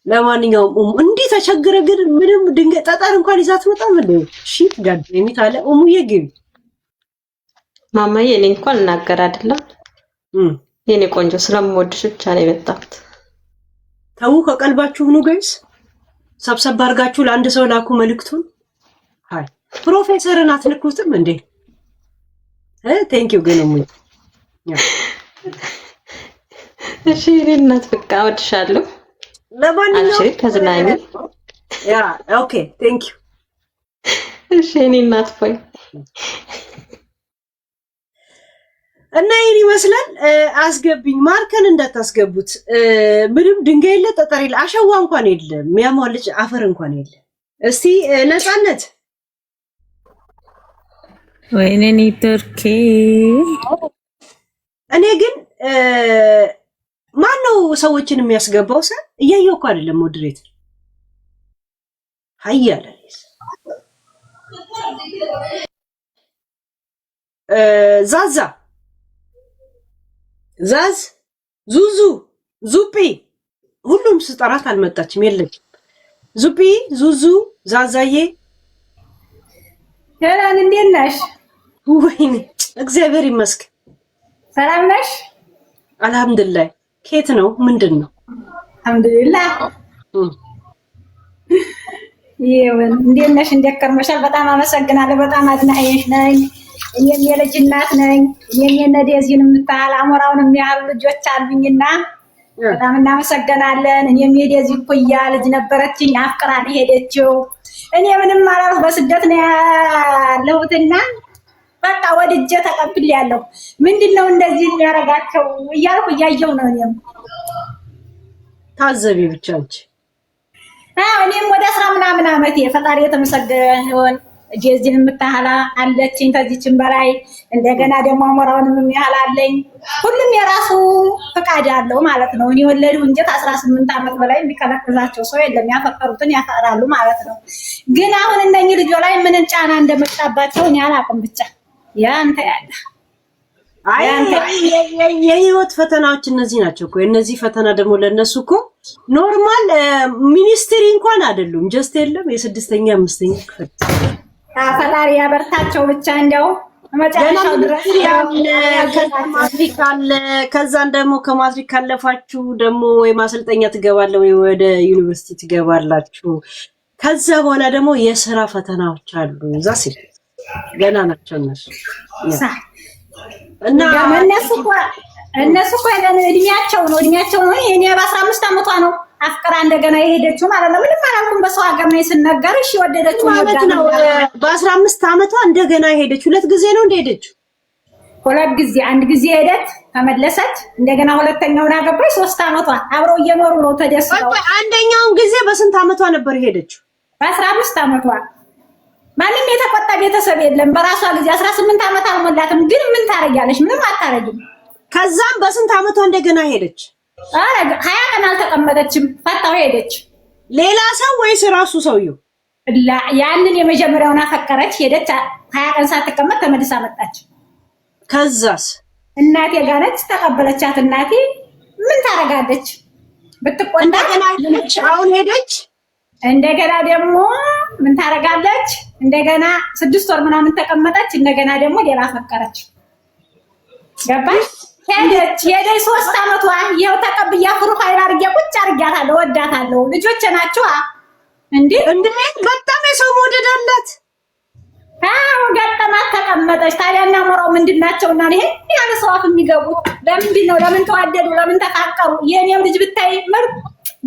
ለማንኛውም እንዲህ ተቸገረ ግን ምንም ድንጋይ ጠጠር እንኳን ይዛት መጣም እንዴ? እሺ ጋር የሚታለ እሙዬ ግቢ ማማዬ። እኔ እንኳን እናገር አይደለም የኔ ቆንጆ ስለምወድሽ ብቻ ነው የመጣሁት። ተው ከቀልባችሁ ሁኑ ጋይስ። ሰብሰብ አድርጋችሁ ለአንድ ሰው ላኩ መልእክቱን። ሃይ ፕሮፌሰርን አትልኩትም እንዴ? ቴንክ ዩ ግን እሙዬ እሺ እኔ እናት በቃ እወድሻለሁ። ለማንኛውም ተዝናኝ። ያ ኦኬ ቴንክ ዩ እሺ እኔ እናት ፎይ እና ይሄን ይመስላል። አስገብኝ ማርከን እንዳታስገቡት። ምንም ድንጋይ የለ ጠጠር የለ አሸዋ እንኳን የለም። የሚያሟልጭ አፈር እንኳን የለ። እስቲ ነፃነት ወይኔ ኔትወርክ እኔ ግን ማን ነው ሰዎችን የሚያስገባው? ሰ እያየው እኮ አይደለም ሞዴሬተር ሀያለ ዛዛ ዛዝ ዙዙ ዙፒ ሁሉም ስጠራት አልመጣችም። የለች ዙፒ ዙዙ ዛዛዬ ሄለን እንዴት ነሽ? ወይኔ እግዚአብሔር ይመስገን። ሰላም ነሽ? አልሐምዱሊላህ። ኬት ነው ምንድን ነው? አልሐምዱሊላህ። ይሄውን እንዴት ነሽ? እንዴት ከርመሻል? በጣም አመሰግናለሁ። በጣም አድናቂሽ ነኝ። እኔም የልጅ እናት ነኝ። እኔም የነዴዚን የምታህል አሞራውን የሚያህሉ ልጆች አሉኝና በጣም እናመሰግናለን። እኔም የዴዚ ኩያ ልጅ ነበረችኝ አፍቅራን ሄደችው። እኔ ምንም አላልኩ በስደት ነው ያለሁትና በቃ ወድጄ ተቀብያለሁ። ምንድነው እንደዚህ የሚያረጋቸው እያልኩ እያየሁ ነው። እኔም ታዘቢ ብቻ እንጂ እኔም ወደ 10 ምናምን ዓመቴ ፈጣሪ የተመሰገነ ይሁን። ጄዚን የምታህላ አለችኝ ከዚህችን በላይ እንደገና ደግሞ አሞራውንም የሚያህል አለኝ። ሁሉም የራሱ ፈቃድ አለው ማለት ነው። እኔ ወለዱ እንጂ 18 ዓመት በላይ የሚከለክላቸው ሰው የለም። ያፈቀሩትን ያፈቅራሉ ማለት ነው። ግን አሁን እነኚህ ልጆች ላይ ምን ጫና እንደመጣባቸው እኔ አላውቅም። ብቻ ያንተ ያለ የህይወት ፈተናዎች እነዚህ ናቸው እኮ። እነዚህ ፈተና ደግሞ ለነሱ እኮ ኖርማል ሚኒስትሪ እንኳን አይደሉም። ጀስት የለም የ6ኛ 5ኛ ክፍል ፈጣሪ ያበርታቸው ብቻ እንደው መጨረሻው ድረስ ማትሪክ አለ። ከዛን ደግሞ ከማትሪክ ካለፋችሁ ደግሞ ወይ ማሰልጠኛ ትገባለ ወይ ወደ ዩኒቨርሲቲ ትገባላችሁ። ከዛ በኋላ ደግሞ የሥራ ፈተናዎች አሉ። ዛስ ገና ናቸው እነሱ እና እነሱ እኮ እድሜያቸው ነው። እኔ በ15 ዓመቷ ነው አፍቅራ እንደገና የሄደችው ማለት ነው። ምንም አላልኩም። በሰው ሀገር ነው ሲነገር እሺ ወደደችው ማለት ነው። በ15 ዓመቷ እንደገና ሄደች። 2 ጊዜ ነው እንደሄደችው 2 ጊዜ። አንድ ጊዜ ሄደች ተመለሰች። እንደገና ሁለተኛውን አገባች። 3 ዓመቷ አብረው እየኖሩ ነው ተደስተው። አንደኛውን ጊዜ በስንት ዓመቷ ነበር ሄደችው? በ15 ዓመቷ። ማንም የተቆጣ ቤተሰብ የለም። በራሷ ጊዜ 18 ዓመት አልሞላትም። ግን ምን ታረጋለሽ? ምንም አታረጊም። ከዛም በስንት ዓመቷ እንደገና ሄደች? 20 ቀን አልተቀመጠችም። ፈታው ሄደች። ሌላ ሰው ወይስ ራሱ ሰውየው? ያንን የመጀመሪያውን አፈቀረች። ሄደች 20 ቀን ሳትቀመጥ ተመልሳ መጣች። ከዛስ እናቴ ጋር ነች። ተቀበለቻት። እናቴ ምን ታረጋለች? ብትቆጣ እንደገና ሄደች። አሁን ሄደች። እንደገና ደግሞ ምን ታረጋለች? እንደገና 6 ወር ምናምን ተቀመጠች። እንደገና ደግሞ ሌላ አፈቀረች። ገባሽ? ሄደች 3 ዓመቷ ይሄው ተቀብያ ፍሩ ኃይል አድርጌ ቁጭ አድርጊያታለሁ። ወዳታለሁ። ልጆች ናቸው እንዴ በጣም የሰው መውደድ አላት። ገጠማት፣ ተቀመጠች። ታዲያና ሞራው ምንድናቸውና ይሄ ያለ ሰው አፍ የሚገቡት ለምንድን ነው? ለምን ተዋደዱ? ለምን ተፋቀሩ? የኔም ልጅ ብታይ ምርጥ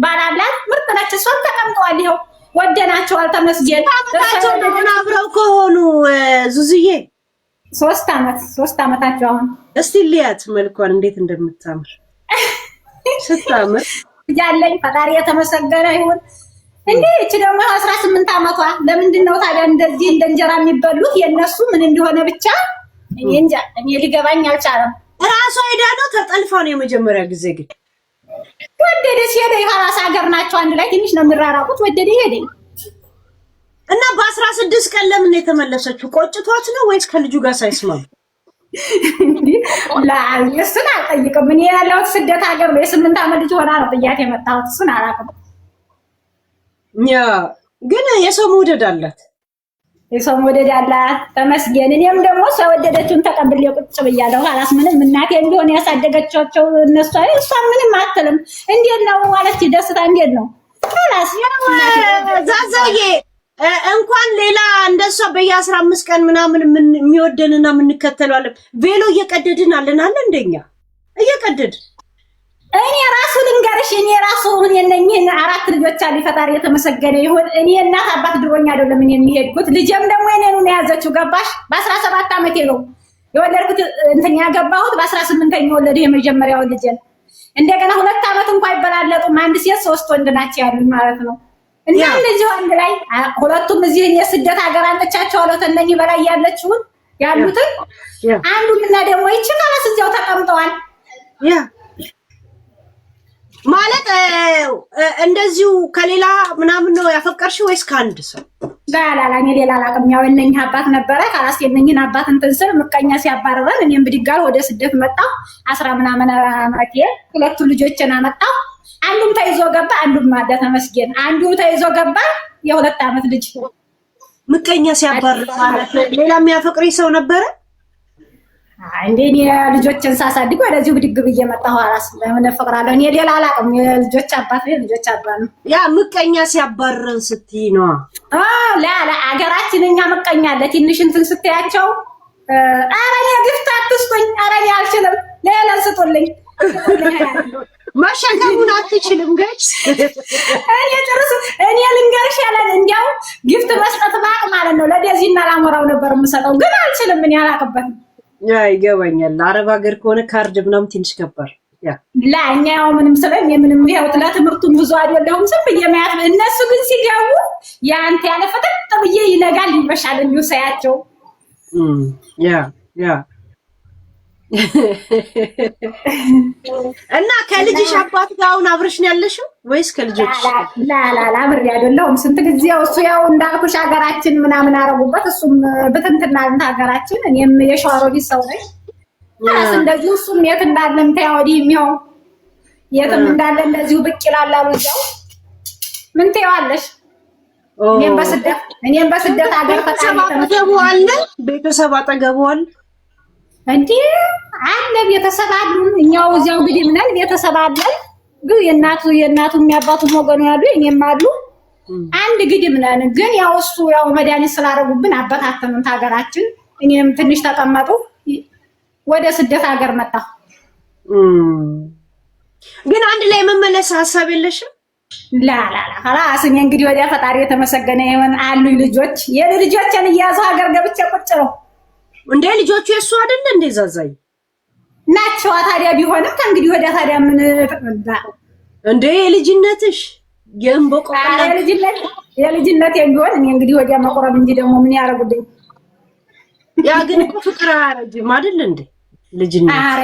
ባላላት ምርጥ ነች። እሷም ተቀምጠዋል። ይሄው ወደናቸዋል። ተመስገን። ታቸው ደህና አብረው ከሆኑ ዙዙዬ 3 ዓመታቸው አሁን። እስቲ ሊያት መልኳን እንዴት እንደምታምር ስታምር ያለኝ ፈጣሪ የተመሰገነ ይሁን። እንዴ እቺ ደግሞ 18 ዓመቷ። ለምንድን ነው ታዲያ እንደዚህ እንደ እንጀራ የሚበሉት? የነሱ ምን እንደሆነ ብቻ እኔ እንጃ። እኔ ሊገባኝ አልቻለም። ራሷ ሄዳ ነው ተጠልፋ ነው የመጀመሪያ ጊዜ ግን ወደደች። ሄደ የራስ ሀገር ናቸው። አንድ ላይ ትንሽ ነው የሚራራቁት። ወደደ ሄደ እና በ16 ቀን ለምን የተመለሰችው? ቆጭቷት ነው ወይስ ከልጁ ጋር ሳይስማሙ? እሱን አልጠይቅም። እኔ ያለሁት ስደት ሀገር ነው። የ8 ዓመት ልጅ ሆና ነው ጥያት የመጣሁት። እሱን አላውቅም። ያ ግን የሰው መውደድ አላት። የሰው መውደድ አላት። ተመስገን። እኔም ደግሞ ሰው ወደደችውን ተቀብሌ ቁጭ ብያለሁ። ኋላስ ምንም እናቴ ቢሆን ያሳደገቻቸው እነሱ እሷ ምንም አትልም። እንዴት ነው ማለት ደስታ እንዴት ነው? ኋላስ ዛዛዬ እንኳን ሌላ እንደሷ በየ15 ቀን ምናምን የሚወደንና የምንከተለው አለ። ቬሎ እየቀደድን አለን እንደኛ እየቀደድን እኔ ራሱ ልንገርሽ ታውቂያለሽ እኔ ራሱ እነኝህን 4 ልጆች አሉ ፈጣሪ የተመሰገነ ይሁን። እኔ እናት አባት ድሮኛ አይደለም እኔ የሚሄድኩት ልጅም ደግሞ እኔን ነው ያዘችው ገባሽ? በ17 ዓመቴ ነው የወለድኩት እንትን ያገባሁት በ18ኛው ወለደ የመጀመሪያው ልጅ። እንደገና 2 ዓመት እንኳን አይበላለጡም። 1 ሴት 3 ወንድ ናቸው ያሉኝ ማለት ነው። እና ልጅ ወንድ ላይ ሁለቱም እዚህ የስደት ሀገር አንተቻቸዋለሁ ተነኝ በላይ ያለችውን ያሉትን አንዱና ደግሞ ይችላልስ እዚያው ተቀምጠዋል። ያ ማለት እንደዚሁ ከሌላ ምናምን ነው ያፈቀርሽው ወይስ ከአንድ ሰው? ላላላ እኔ ሌላ አላውቅም። ያው እነኝህ አባት ነበረ ካላስ የነኝህን አባት እንትን ስል ምቀኛ ሲያባረረን እኔም ብድጋል ወደ ስደት መጣሁ። 10 ምናምን ዓመቴ 2 ልጆችን አመጣሁ። አንዱም ተይዞ ገባ፣ አንዱም ማዳ ተመስገን። አንዱ ተይዞ ገባ የ2 ዓመት ልጅ። ምቀኛ ሲያባረር ማለት ሌላ የሚያፈቅሪ ሰው ነበረ? እንደኔ ልጆችን ሳሳድግ ወደዚሁ ብድግ ብዬ መጣሁ። አራስ ለምን ፈቅራለሁ? እኔ ሌላ አላውቅም። የልጆች አባት ነው፣ ልጆች አባት ነው። ያ ምቀኛ ሲያባረን ስትይ ነው? ላ አገራችን እኛ ምቀኛ አለ ትንሽ እንትን ስትያቸው ኧረ እኔ ግፍት አትስጡኝ፣ ኧረ እኔ አልችልም፣ ሌላ ስጡልኝ። ማሻገሩን አትችልም ጋይስ። እኔ ልንገርሽ ያለን እንዲያው ግፍት መስጠት ማቅ ማለት ነው። ለደዚህና ላሞራው ነበር የምሰጠው፣ ግን አልችልም፣ እኔ አላውቅበትም። ያ ይገባኛል። አረብ ሀገር ከሆነ ካርድ ምናምን ትንሽ ከባድ ያ ላ እኛ ያው ምንም ስለኝ ምንም ይሄው ለትምህርቱም ብዙ አይደለሁም ዝም ብዬ ማያት። እነሱ ግን ሲገቡ ያንተ ያለ ፈጠጥ ብዬ ይነጋል ይመሻል እንዲሁ ሳያቸው ያ እና ከልጅሽ አባት ጋር አሁን አብረሽ ነው ያለሽው ወይስ ከልጆች? ላ አብሬ አይደለሁም። ስንት ጊዜ እሱ ያው እንዳልኩሽ ሀገራችን ምናምን አረጉበት። እሱም ብትንትና ሀገራችን እኔም የሸዋሮቢት ሰው ነኝ። ራስ እንደዚሁ እሱም የት እንዳለም ታያወዲህ የሚሆን የትም እንዳለ እንደዚሁ ብቅ ይላል አሉ እዛው። ምን ትይዋለሽ? እኔም በስደት ሀገር ፈጣሪ ተመሰገነ። ቤተሰብ አጠገቡ አለ እንዴ? አለ ቤተሰብ አሉን። እኛው እዚያው እንግዲህ ምናል ቤተሰብ አለን። ግን የእናቱ የሚያባቱ ወገኑ ያሉ እኔም አሉ አንድ ግድም ነን። ግን ያው እሱ ያው መድኃኒት ስላደረጉብን አበታተኑን ሀገራችን። እኔም ትንሽ ተቀመጡ ወደ ስደት ሀገር መጣ። ግን አንድ ላይ መመለስ ሐሳብ የለሽም? ላላላ خلاص እኔ እንግዲህ ወዲያ ፈጣሪ የተመሰገነ ይሁን አሉ ልጆች። የልጆችን እያዙ ሀገር ገብቼ ቁጭ ነው እንዴ? ልጆቹ የሱ አይደል እንዴ? ዛዛይ ናቸው ታዲያ። ቢሆንም ከእንግዲህ ወዲያ ታዲያ ምን ተቀዳ እንዴ? የልጅነትሽ የምቦቆ የልጅነት ቢሆን እኔ እንግዲህ ወዲያ መቆረብ እንጂ ደግሞ ምን ያረጉልኝ? ያ ግን እኮ ፍቅር አያረጅም አይደል እንዴ? ልጅነት አረ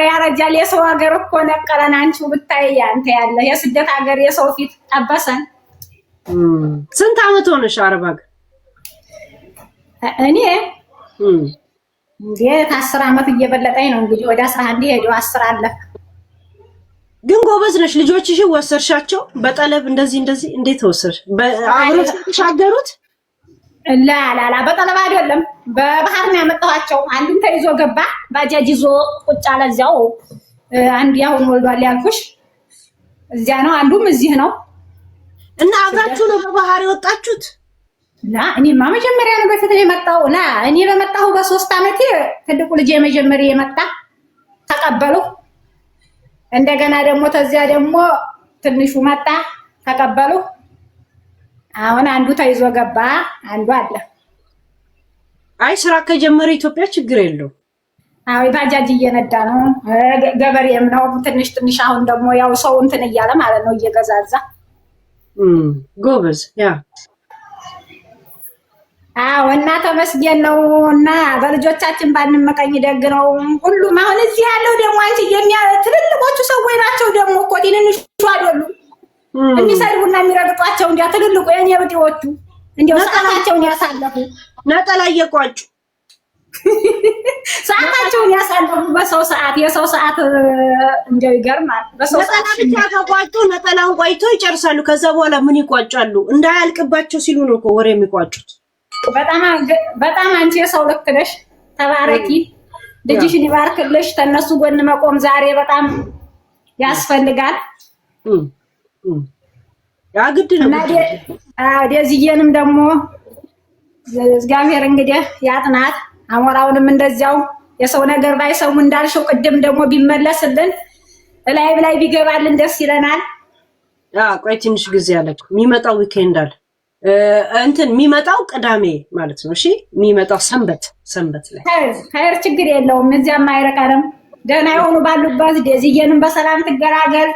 ያረጃል። የሰው ሀገር እኮ ነቀለን። አንቺው ብታይ አንተ ያለ የስደት ሀገር የሰው ፊት ጠበሰን። ስንት አመት ሆነሽ አረብ ሀገር? እኔ እንዴ 10 አመት እየበለጠኝ ነው እንግዲህ ወደ 11 ሄዶ 10 አለፈ። ግን ጎበዝ ነሽ። ልጆችሽን ወሰርሻቸው በጠለብ እንደዚህ እንዴት ወሰርሽ? አብሮት ተሻገሩት? ላ በጠለብ አይደለም በባህር ነው ያመጣኋቸው። አንዱም ተይዞ ገባ ባጃጅ ይዞ ቁጭ አለ እዚያው። አንድ ያሁን ወልዷል ያልኩሽ እዚያ ነው። አንዱም እዚህ ነው። እና አብራችሁ ነው በባህር የወጣችሁት? ላ እኔማ መጀመሪያ ነው በፊት የመጣው። ላ እኔ በመጣሁ በ3 አመቴ ትልቁ ልጅ የመጀመሪያ የመጣ ተቀበሉ። እንደገና ደግሞ ተዚያ ደግሞ ትንሹ መጣ ተቀበሉ። አሁን አንዱ ተይዞ ገባ፣ አንዱ አለ። አይ ስራ ከጀመረ ኢትዮጵያ ችግር የለው። አይ ባጃጅ እየነዳ ነው፣ ገበሬም ነው ትንሽ። አሁን ደግሞ ያው ሰው እንትን እያለ ማለት ነው እየገዛዛ። ጎበዝ ያ አዎ። እና ተመስገን ነው። እና በልጆቻችን ባንመቀኝ ደግ ነው ሁሉም። አሁን እዚህ ያለው ደግሞ አንቺ ትልልቆቹ ሰዎች ናቸው ደግሞ እኮ ትንንሹ አይደሉም። የሚሰድቡና የሚረግጧቸው እንዲያ ትልልቁ የኔ ብጤዎቹ እንዲያው ሰዓታቸውን ያሳለፉ ነጠላ እየቋጩ ሰዓታቸውን ያሳለፉ በሰው ሰዓት የሰው ሰዓት እንዲያው ይገርማል። በሰው ሰዓት ብቻ ከቋጩ ነጠላውን ቆይቶ ይጨርሳሉ። ከዛ በኋላ ምን ይቋጫሉ? እንዳያልቅባቸው ሲሉ ነው እኮ ወሬ የሚቋጩት። በጣም አንቺ የሰው ልክ ነሽ። ተባረኪ፣ ልጅሽን ይባርክልሽ። ተነሱ ጎን መቆም ዛሬ በጣም ያስፈልጋል። ያ ግድ ነው። ደዚየንም ደግሞ እግዚአብሔር እንግዲህ ያጥናት። አሞራውንም እንደዚያው የሰው ነገር ባይሰሙ እንዳልሽው ቅድም ደግሞ ቢመለስልን ላይ ቢገባልን ደስ ይለናል። ቆይ ትንሽ ጊዜ አለኩ። የሚመጣው ዊኬንድ አለ እንትን የሚመጣው ቅዳሜ ማለት ነው። እሺ የሚመጣው ሰንበት ላይ ኸይር ችግር የለውም። እዚያም አይረቀንም። ደህና የሆኑ ባሉበት ደዚየንም በሰላም ትገላገል።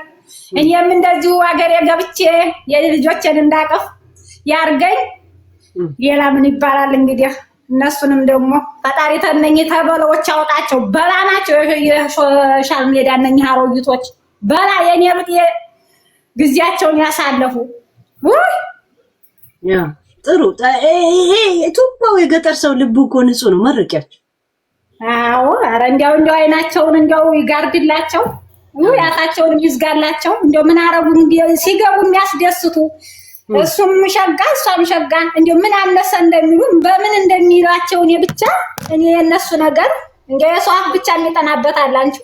እኔም እንደዚሁ ሀገሬ ገብቼ የልጆችን እንዳቀፍ ያርገኝ። ሌላ ምን ይባላል እንግዲህ። እነሱንም ደግሞ ፈጣሪ ተነኝ ተበለዎች አውጣቸው። በላ ናቸው የሶሻል ሜዲያ እነኚህ አሮጊቶች በላ የኔ ብጤ ጊዜያቸውን ያሳለፉ። ያ ጥሩ። ይሄ ኢትዮጵያው የገጠር ሰው ልቡ እኮ ንጹህ ነው። መርቂያቸው። አዎ ኧረ እንዲያው አይናቸውን እንዲያው ይጋርድላቸው፣ ያታቸውን ይዝጋላቸው። እንዲያው ምን አረጉ ሲገቡ የሚያስደስቱ እሱም ሸጋ እሷም ሸጋ። እንዲያው ምን አነሰ እንደሚሉ በምን እንደሚላቸው እኔ የነሱ ነገር እንዲያው የሰው አፍ ብቻ የሚጠናበታል። አንቺ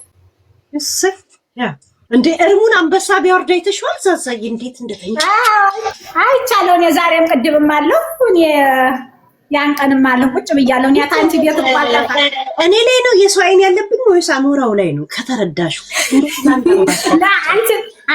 እሰይ ያ እንዴ እርሙን አንበሳ ቢያወርዳ አይተሽዋል? ዛዛዬ እንዴት እንደተንጨ አይቻለሁ። እኔ ዛሬም ቅድምም አለሁ እኔ ያን ቀንም አለሁ ቁጭ ብያለሁ። እኔ ታንቺ ቤት ተቋጣጣ እኔ ላይ ነው የሰው አይን ያለብኝ ወይስ አሞራው ላይ ነው? ከተረዳሽው እና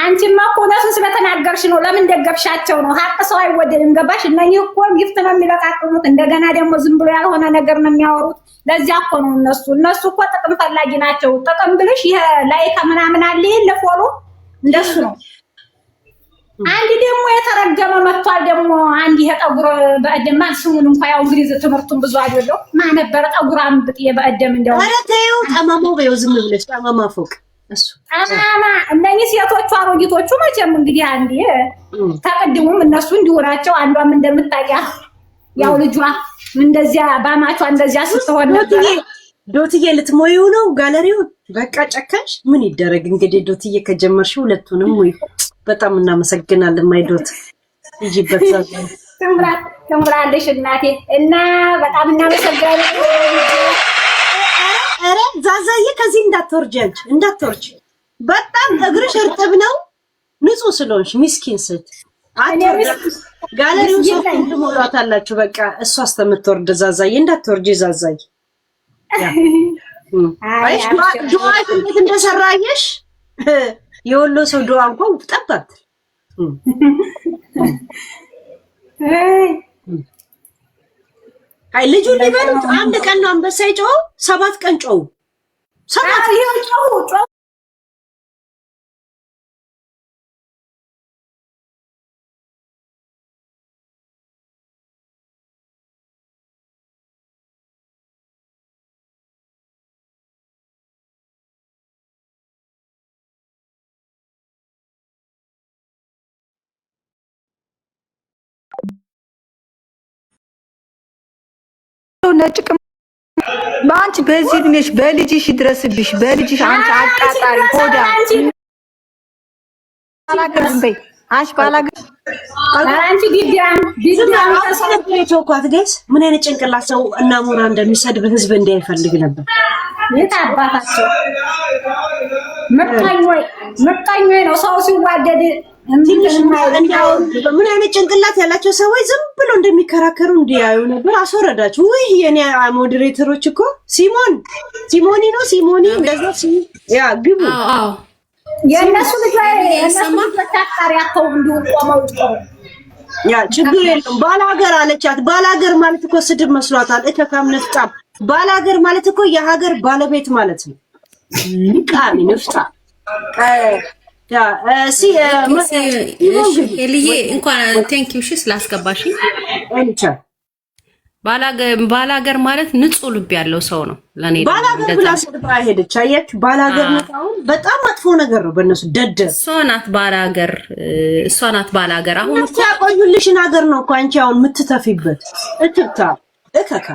አንቺማ እኮ እውነቱን ስለተናገርሽ ነው። ለምን ደገፍሻቸው ነው? ሀቅ ሰው አይወደድም። ገባሽ? እነኚህ እኮ ጊፍት ነው የሚለቃቅሙት። እንደገና ደግሞ ዝም ብሎ ያልሆነ ነገር ነው የሚያወሩት። ለዚያ እኮ ነው እነሱ እኮ ጥቅም ፈላጊ ናቸው። ጥቅም ብልሽ ይሄ ላይክ ምናምን አለ ለፎሎ እንደሱ ነው። አንድ ደግሞ የተረገመ መጥቷል። ደግሞ አንድ ይሄ ጠጉር በእደም ስሙን እንኳን ያው እንግሊዝ ትምህርቱን ብዙ አይደለው ማን ነበር ጠጉራም ብጥዬ በእደም እንደው ኧረ ተይው ጠማማው በይው ዝም ብለሽ ጠማማ ፎቅ እሱ ጠማማ። እነኚህ ሴቶቹ አሮጊቶቹ መቼም እንግዲህ አንዴ ተቀድሙም እነሱ እንዲሆናቸው አንዷም እንደምታውቂያ ያው ልጇ እንደዚያ ባማቿ እንደዚያ ስትሆን ነበር። ዶትዬ ልትሞይው ነው ጋለሪው። በቃ ጨካሽ ምን ይደረግ እንግዲህ ዶትዬ ከጀመርሽ ሁለቱንም ወይ በጣም እናመሰግናለን። ማይዶት ይጂበት ትምራለሽ እናቴ እና በጣም እናመሰግናለን። ኧረ ዛዛዬ ከዚህ እንዳትወርጂ አንቺ እንዳትወርጂ። በጣም እግርሽ እርጥብ ነው ንጹህ ስለሆንሽ ሚስኪን ሴት ጋለሪውን ሶፍት ትሞላታላችሁ። በቃ እሷ አስተምትወርድ ዛዛዬ እንዳትወርጂ ዛዛዬ። አይሽ ዱዓሽ እንዴት እንደሰራየሽ የወሎ ሰው ዱዓ እንኳን ጠባት። አይ ልጁ ሊበሉት አንድ ቀን ነው አንበሳ ይጮህ 7 ቀን ጮህ 7 ጮህ ነጭቅ በአንቺ በዚህ እድሜሽ በልጅሽ ይድረስብሽ። በልጅሽ አንቺ አቃጣሪ ሆዳ ባላገር በይ አንቺ ባላገር አንቺ ዲዲያን ተሰጥቶኳት ጋይስ ምን አይነት ጭንቅላት ሰው እና ሞራ እንደሚሰድብ ህዝብ እንዳይፈልግ ነበር። የታባታቸው መቃኞ ነው ሰው ሲዋደድ ምን አይነት ጭንቅላት ያላቸው ሰዎች ዝም ብሎ እንደሚከራከሩ እንዲያዩ ነበር። አስወረዳችሁ ወይ የኔ ሞዴሬተሮች እኮ ሲሞኒ እንደዛ ያ ግቡ የነሱ ልጅ ተካካሪ አተው እንዲቆመው ይቆም ያ ችግር የለም። ባላገር አለቻት። ባላገር ማለት እኮ ስድብ መስሏታል። እከካም ነፍጣም ባላገር ማለት እኮ የሀገር ባለቤት ማለት ነው። ቃሚ ነፍጣ ያ ኤልዬ እንኳን ቴንክ ዩ ስላስገባሽ። ባላገር ማለት ንጹህ ልብ ያለው ሰው ነው። ለኔ ባላገር ብላ ሰድባ ሄደች። አያችሁ ባላገር ነው በጣም መጥፎ ነገር ነው በእነሱ ደደብ። እሷ ናት ባላገር። አሁን እኮ ያቆዩልሽን ሀገር ነው እኮ አንቺ አሁን የምትተፊበት እትብታ እከካ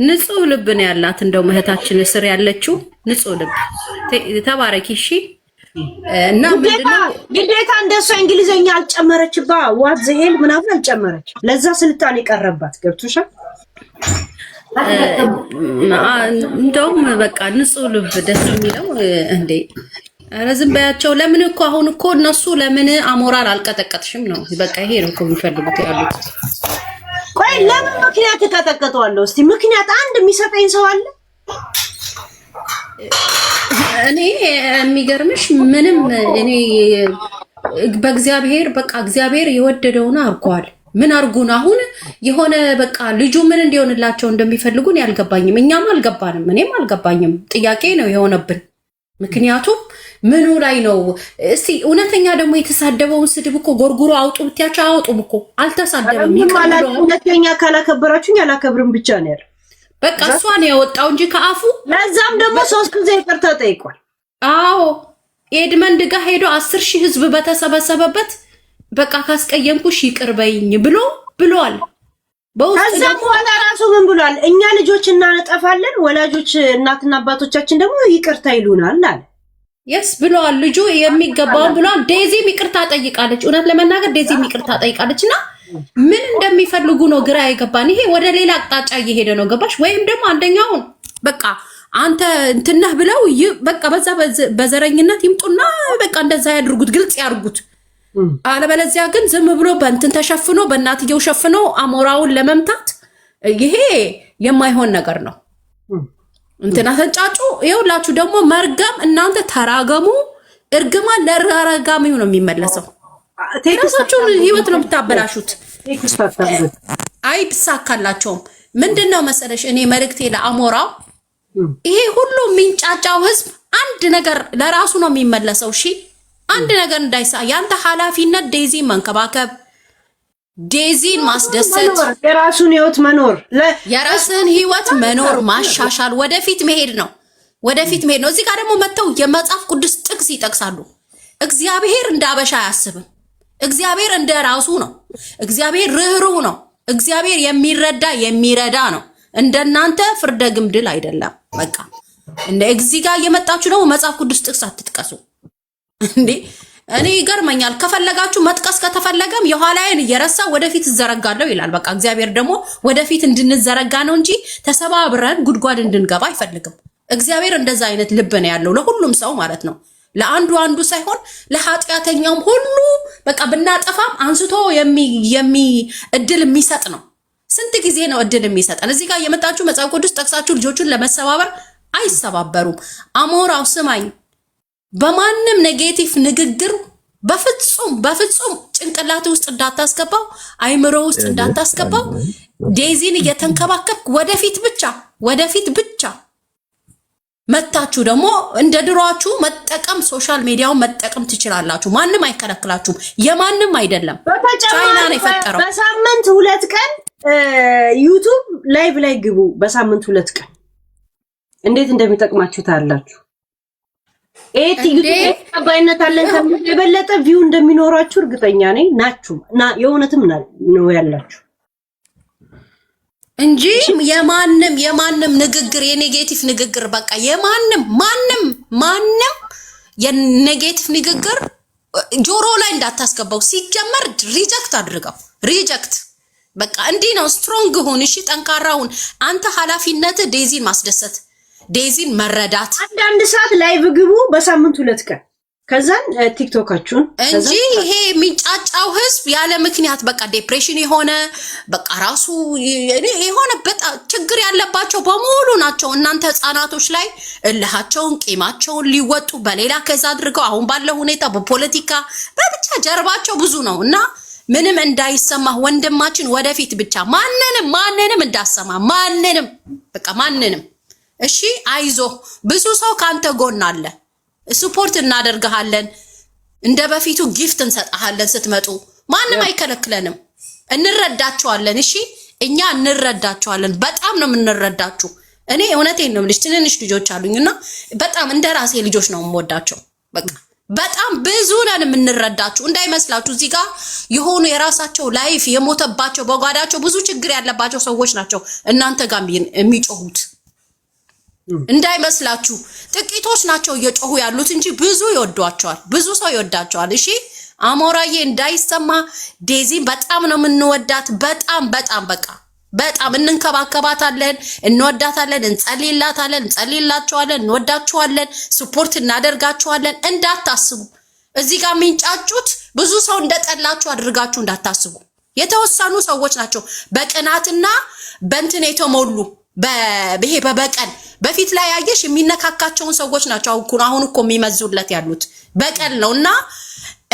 ንጹህ ልብ ነው ያላት። እንደው እህታችን ስር ያለችው ንጹህ ልብ ተባረኪ። እሺ እና ምንድነው ግዴታ እንደሷ እንግሊዘኛ አልጨመረችባ ዋት ዘሄል ምናምን አልጨመረች። ለዛ ስልጣን የቀረባት ገብቶሻል። እንደውም በቃ ንጹህ ልብ ደስ የሚለው እንዴ! ኧረ ዝም በያቸው። ለምን እኮ አሁን እኮ እነሱ ለምን አሞራል አልቀጠቀጥሽም ነው በቃ ይሄ ነው እኮ የሚፈልጉት ያሉት። ቆይ ለምን ምክንያት ተቀጠቀጠዋለሁ? እስቲ ምክንያት አንድ የሚሰጠኝ ሰው አለ? እኔ የሚገርምሽ ምንም እኔ በእግዚአብሔር በቃ እግዚአብሔር የወደደውን አርጓል። ምን አርጉን አሁን የሆነ በቃ ልጁ ምን እንዲሆንላቸው እንደሚፈልጉን ያልገባኝም፣ እኛም አልገባንም፣ እኔም አልገባኝም። ጥያቄ ነው የሆነብን። ምክንያቱም ምኑ ላይ ነው? እስቲ እውነተኛ ደግሞ የተሳደበውን ስድብ እኮ ጎርጉሮ አውጡ ብትያቸው አያወጡም እኮ አልተሳደበም። እውነተኛ ካላከበራችሁኝ አላከብርም ብቻ ነው ያለው። በቃ እሷን ያወጣው እንጂ ከአፉ ለዛም ደግሞ 3 ጊዜ ይቅርታ ጠይቋል። አዎ ኤድመንድ ጋር ሄዶ 10,000 ህዝብ በተሰበሰበበት በቃ ካስቀየምኩሽ ይቅር በይኝ ብሏል። ከዛ በኋላ ራሱ ምን ብሏል? እኛ ልጆች እናጠፋለን፣ ወላጆች እናትና አባቶቻችን ደግሞ ይቅርታ ይሉናል አለ። የስ ብሏል። ልጁ የሚገባውን ብሏል። ዴዚም ይቅርታ ጠይቃለች። እውነት ለመናገር ዴዚም ይቅርታ ጠይቃለች። እና ምን እንደሚፈልጉ ነው ግራ የገባን። ይሄ ወደ ሌላ አቅጣጫ እየሄደ ነው። ገባሽ? ወይም ደግሞ አንደኛውን በቃ አንተ እንትነህ ብለው በቃ በዛ በዘረኝነት ይምጡና በቃ እንደዛ ያድርጉት፣ ግልጽ ያድርጉት። አለበለዚያ ግን ዝም ብሎ በእንትን ተሸፍኖ በእናትየው ሸፍኖ አሞራውን ለመምታት ይሄ የማይሆን ነገር ነው። እንትና ተጫጩ። ይኸውላችሁ ደግሞ መርገም እናንተ ተራገሙ። እርግማን ለራረጋሚው ነው የሚመለሰው። የራሳችሁን ህይወት ነው የምታበላሹት። አይሳካላቸውም። ምንድነው መሰለሽ እኔ መልእክቴ ለአሞራው ይሄ ሁሉ የሚንጫጫው ህዝብ አንድ ነገር ለራሱ ነው የሚመለሰው። እሺ አንድ ነገር እንዳይሳ ያንተ ኃላፊነት ዴዚን መንከባከብ፣ ዴዚን ማስደሰት፣ የራሱን ህይወት መኖር፣ የራስን ህይወት መኖር፣ ማሻሻል፣ ወደፊት መሄድ ነው። ወደፊት መሄድ ነው። እዚህ ጋር ደግሞ መተው የመጽሐፍ ቅዱስ ጥቅስ ይጠቅሳሉ። እግዚአብሔር እንደ አበሻ አያስብም። እግዚአብሔር እንደ ራሱ ነው። እግዚአብሔር ርህሩህ ነው። እግዚአብሔር የሚረዳ ነው። እንደናንተ ፍርደ ግምድል አይደለም። በቃ እንደ እዚህ ጋር እየመጣችሁ ደግሞ መጽሐፍ ቅዱስ ጥቅስ አትጥቀሱ እንዴ! እኔ ይገርመኛል። ከፈለጋችሁ መጥቀስ ከተፈለገም የኋላዬን እየረሳ ወደፊት እዘረጋለሁ ይላል። በቃ እግዚአብሔር ደግሞ ወደፊት እንድንዘረጋ ነው እንጂ ተሰባብረን ጉድጓድ እንድንገባ አይፈልግም። እግዚአብሔር እንደዛ አይነት ልብ ነው ያለው ለሁሉም ሰው ማለት ነው። ለአንዱ ሳይሆን ለኃጢአተኛውም ሁሉ በቃ ብናጠፋም አንስቶ እድል የሚሰጥ ነው። ስንት ጊዜ ነው እድል የሚሰጠን? እዚህ ጋር የመጣችሁ መጽሐፍ ቅዱስ ጠቅሳችሁ ልጆቹን ለመሰባበር አይሰባበሩም። አሞራው ስማኝ፣ በማንም ኔጌቲቭ ንግግር በፍጹም ጭንቅላት ውስጥ እንዳታስገባው፣ አይምሮ ውስጥ እንዳታስገባው። ዴዚን እየተንከባከብክ ወደፊት ብቻ መታችሁ ደግሞ እንደ ድሯችሁ መጠቀም ሶሻል ሚዲያውን መጠቀም ትችላላችሁ። ማንም አይከለክላችሁም። የማንም አይደለም። ቻይና ነው የፈጠረው። በሳምንት 2 ቀን ዩቱብ ላይቭ ላይ ግቡ። በሳምንት 2 ቀን እንዴት እንደሚጠቅማችሁ ታያላችሁ። ዩቱብ ተቀባይነት አለን ከሚል የበለጠ ቪው እንደሚኖራችሁ እርግጠኛ ነኝ ናችሁ። የእውነትም ነው ያላችሁ እንጂ የማንም ንግግር የኔጌቲቭ ንግግር በቃ ማንም የኔጌቲቭ ንግግር ጆሮ ላይ እንዳታስገባው። ሲጀመር ሪጀክት አድርገው። ሪጀክት በቃ እንዲህ ነው። ስትሮንግ ሁን እሺ፣ ጠንካራ ሁን። አንተ ኃላፊነት ዴዚን ማስደሰት፣ ዴዚን መረዳት። አንድ ሰዓት ላይቭ ግቡ በሳምንት 2 ቀን ከዛን ቲክቶካችሁን እንጂ ይሄ የሚጫጫው ህዝብ ያለ ምክንያት በቃ ዲፕሬሽን የሆነ በቃ ራሱ የሆነ በጣም ችግር ያለባቸው በሙሉ ናቸው። እናንተ ህፃናቶች ላይ እልሃቸውን ቂማቸውን ሊወጡ በሌላ ከዛ አድርገው አሁን ባለው ሁኔታ በፖለቲካ በብቻ ጀርባቸው ብዙ ነው እና ምንም እንዳይሰማ ወንድማችን ወደፊት ብቻ ማንንም እንዳሰማ ማንንም እሺ፣ አይዞ ብዙ ሰው ካንተ ጎን አለ። ስፖርት እናደርግሃለን። እንደ በፊቱ ጊፍት እንሰጣሃለን ስትመጡ። ማንም አይከለክለንም። እንረዳችኋለን። እሺ እኛ እንረዳችኋለን። በጣም ነው የምንረዳችሁ። እኔ እውነቴን ነው የምልሽ። ትንንሽ ልጆች አሉኝና በጣም እንደ ራሴ ልጆች ነው የምወዳቸው። በቃ በጣም ብዙ ነን የምንረዳችሁ። እንዳይመስላችሁ እዚህ ጋር የሆኑ የራሳቸው ላይፍ የሞተባቸው በጓዳቸው ብዙ ችግር ያለባቸው ሰዎች ናቸው እናንተ ጋር የሚጮሁት። እንዳይመስላችሁ ጥቂቶች ናቸው እየጮሁ ያሉት እንጂ ብዙ ይወዷቸዋል። ብዙ ሰው ይወዳቸዋል። እሺ አሞራዬ እንዳይሰማ ዴዚ በጣም ነው የምንወዳት። በጣም በቃ በጣም እንንከባከባታለን፣ እንወዳታለን፣ እንጸልይላቸዋለን፣ እንወዳቸዋለን፣ ስፖርት እናደርጋቸዋለን። እንዳታስቡ እዚህ ጋር የሚንጫጩት ብዙ ሰው እንደጠላችሁ አድርጋችሁ እንዳታስቡ። የተወሰኑ ሰዎች ናቸው በቅናትና በእንትን የተሞሉ በይሄ በበቀል በፊት ላይ ያየሽ የሚነካካቸውን ሰዎች ናቸው አሁን እኮ የሚመዙለት ያሉት በቀል ነውና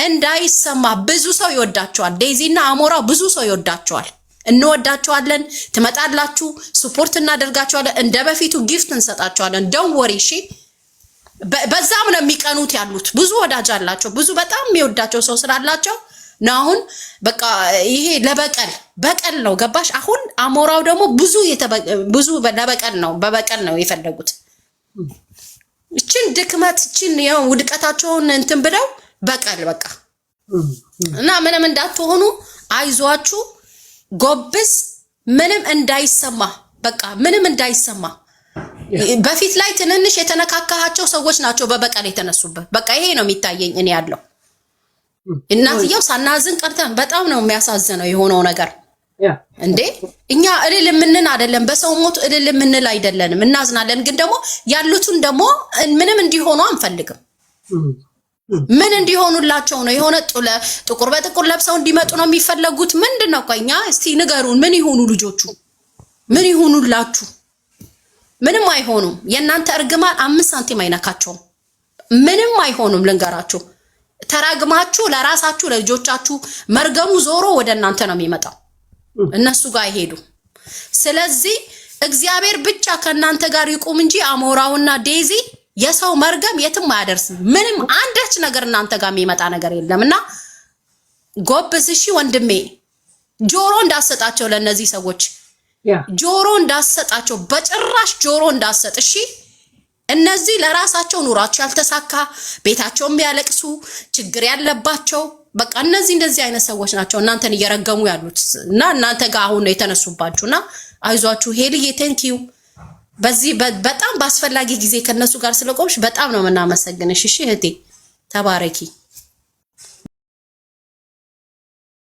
እንዳይሰማ ብዙ ሰው ይወዳቸዋል። ዴዚና አሞራው ብዙ ሰው ይወዳቸዋል። እንወዳቸዋለን። ትመጣላችሁ፣ ሰፖርት እናደርጋቸዋለን። እንደ በፊቱ ጊፍት እንሰጣቸዋለን። ዶንት ወሪ እሺ። በዛም ነው የሚቀኑት ያሉት። ብዙ ወዳጅ አላቸው። ብዙ በጣም የሚወዳቸው ሰው ስላላቸው ነው። አሁን በቃ ይሄ በቀል ነው ገባሽ? አሁን አሞራው ደግሞ ብዙ ለበቀል ነው በበቀል ነው የፈለጉት። እቺን ድክመት እቺን ያው ውድቀታቸውን እንትን ብለው በቀል በቃ እና ምንም እንዳትሆኑ አይዟችሁ፣ ጎብዝ፣ ምንም እንዳይሰማ በቃ ምንም እንዳይሰማ። በፊት ላይ ትንንሽ የተነካካቸው ሰዎች ናቸው በበቀል የተነሱበት። በቃ ይሄ ነው የሚታየኝ እኔ ያለው እናትየው ሳናዝን ቀርተን በጣም ነው የሚያሳዝነው የሆነው ነገር። እንዴ እኛ እልል የምንል አይደለም፣ በሰው ሞት እልል የምንል አይደለንም፣ እናዝናለን። ግን ደግሞ ያሉትን ደግሞ ምንም እንዲሆኑ አንፈልግም። ምን እንዲሆኑላቸው ነው? የሆነ ጥቁር በጥቁር ለብሰው እንዲመጡ ነው የሚፈለጉት? ምንድነው? ቆኛ እስቲ ንገሩን። ምን ይሆኑ ልጆቹ? ምን ይሆኑላችሁ? ምንም አይሆኑም። የእናንተ እርግማን 5 ሳንቲም አይነካቸውም። ምንም አይሆኑም። ልንገራችሁ፣ ተራግማችሁ ለራሳችሁ ለልጆቻችሁ መርገሙ ዞሮ ወደ እናንተ ነው የሚመጣው፣ እነሱ ጋር አይሄዱ። ስለዚህ እግዚአብሔር ብቻ ከእናንተ ጋር ይቁም እንጂ አሞራውና ዴዚ የሰው መርገም የትም አያደርስም። ምንም አንዳች ነገር እናንተ ጋር የሚመጣ ነገር የለምና ጎብዝ እሺ ወንድሜ። ጆሮ እንዳሰጣቸው ለነዚህ ሰዎች ጆሮ እንዳሰጣቸው፣ በጭራሽ ጆሮ እንዳሰጥ እሺ። እነዚህ ለራሳቸው ኑሯቸው ያልተሳካ ቤታቸውም ያለቅሱ ችግር ያለባቸው በቃ እነዚህ እንደዚህ አይነት ሰዎች ናቸው እናንተን እየረገሙ ያሉት እና እናንተ ጋር አሁን ነው የተነሱባችሁና አይዟችሁ። ሄልዬ ቴንኪዩ። በዚህ በጣም በአስፈላጊ ጊዜ ከነሱ ጋር ስለቆምሽ በጣም ነው የምናመሰግንሽ። እሺ እህቴ ተባረኪ።